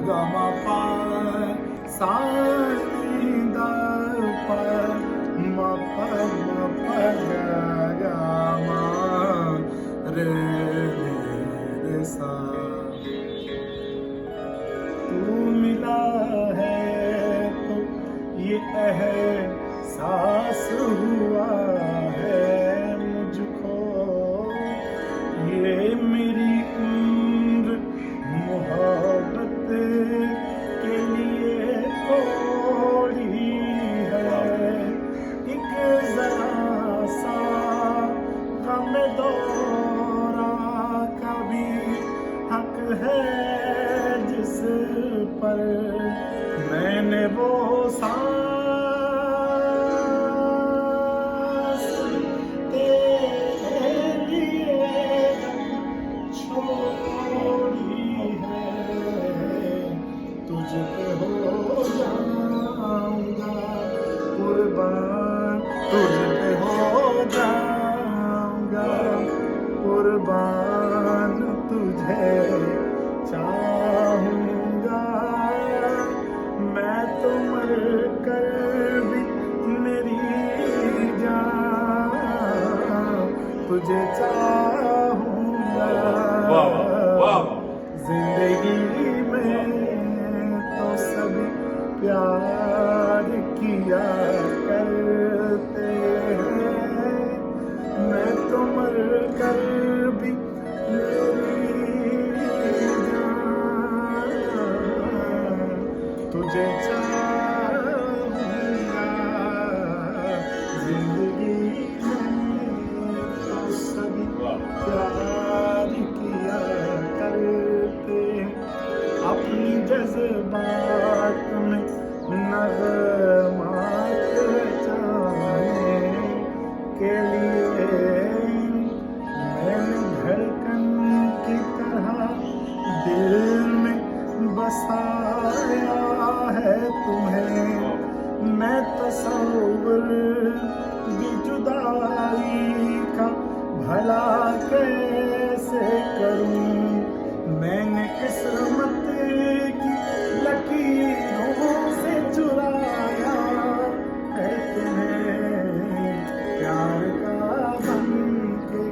ग म प सा नी द प म प ग ग म रे रे सा। तू मिला है तो ये एहसास हुआ है मुझको, ये मेरी उम्र मोहब्बत के लिए थोड़ी है। एक जरा सा गम दौरा का भी हक है जिस पर मैंने वो सांस तेरे लिए छोड़ी है। तुझ पे हो जाऊंगा कुर्बान, तुझ पे हो जाऊंगा कुर्बान, तुझे चाहूंगा मैं तो मर कर भी मेरी जान तुझे चाहूंगा। जिंदगी में तो सभी प्यार किया करते हैं, मैं तो मर कर भी तुझे चाहूंगा। जिंदगी में तो सभी प्यार किया करते, अपनी जज्बात में नगमात रचाने के लिए मैंने धड़कन की तरह दिल में बसाया है तुम्हें। मैं तसव्वुर भी जुदाई का भला कैसे करूं, मैंने किस्मत की लकीरों से चुराया है तुम्हें। प्यार का बन के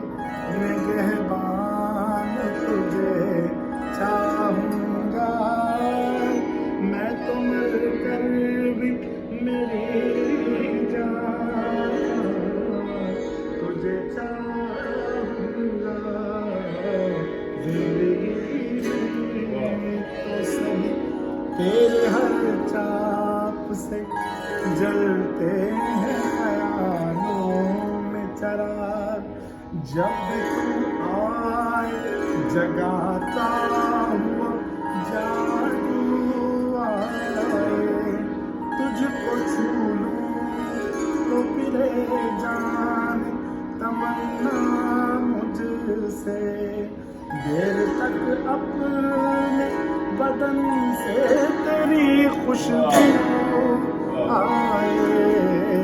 निगहबान तुझे चाहूंगा मैं, तो मर कर भी मेरी जान तुझे चाहूंगा। जिंदगी में तो सही तेरे हर चाप से जलते हैं ख्यालों में चिराग। जब तू आए जगाता हुआ जादू आए, तुझको छू लूं तो फिरे जान तमन्ना मुझसे। देर तक अपने बदन से तेरी खुशबू आए,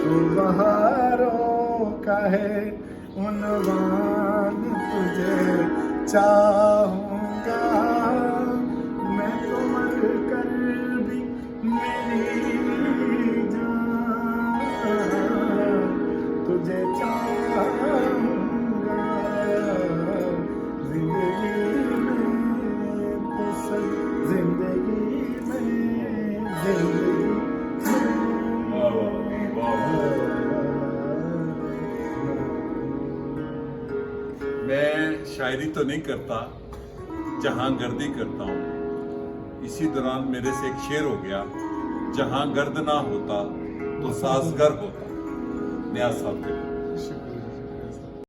तू बहारों का है उन्वान तुझे चाहूंगा मैं, तो मर कर भी मेरी जान तुझे चाहूंगा। जिंदगी में तो सब जिंदगी में मैं शायरी तो नहीं करता, जहां गर्दी करता हूँ। इसी दौरान मेरे से एक शेर हो गया, जहां गर्द ना होता तो साजगर होता। न्याज साहब।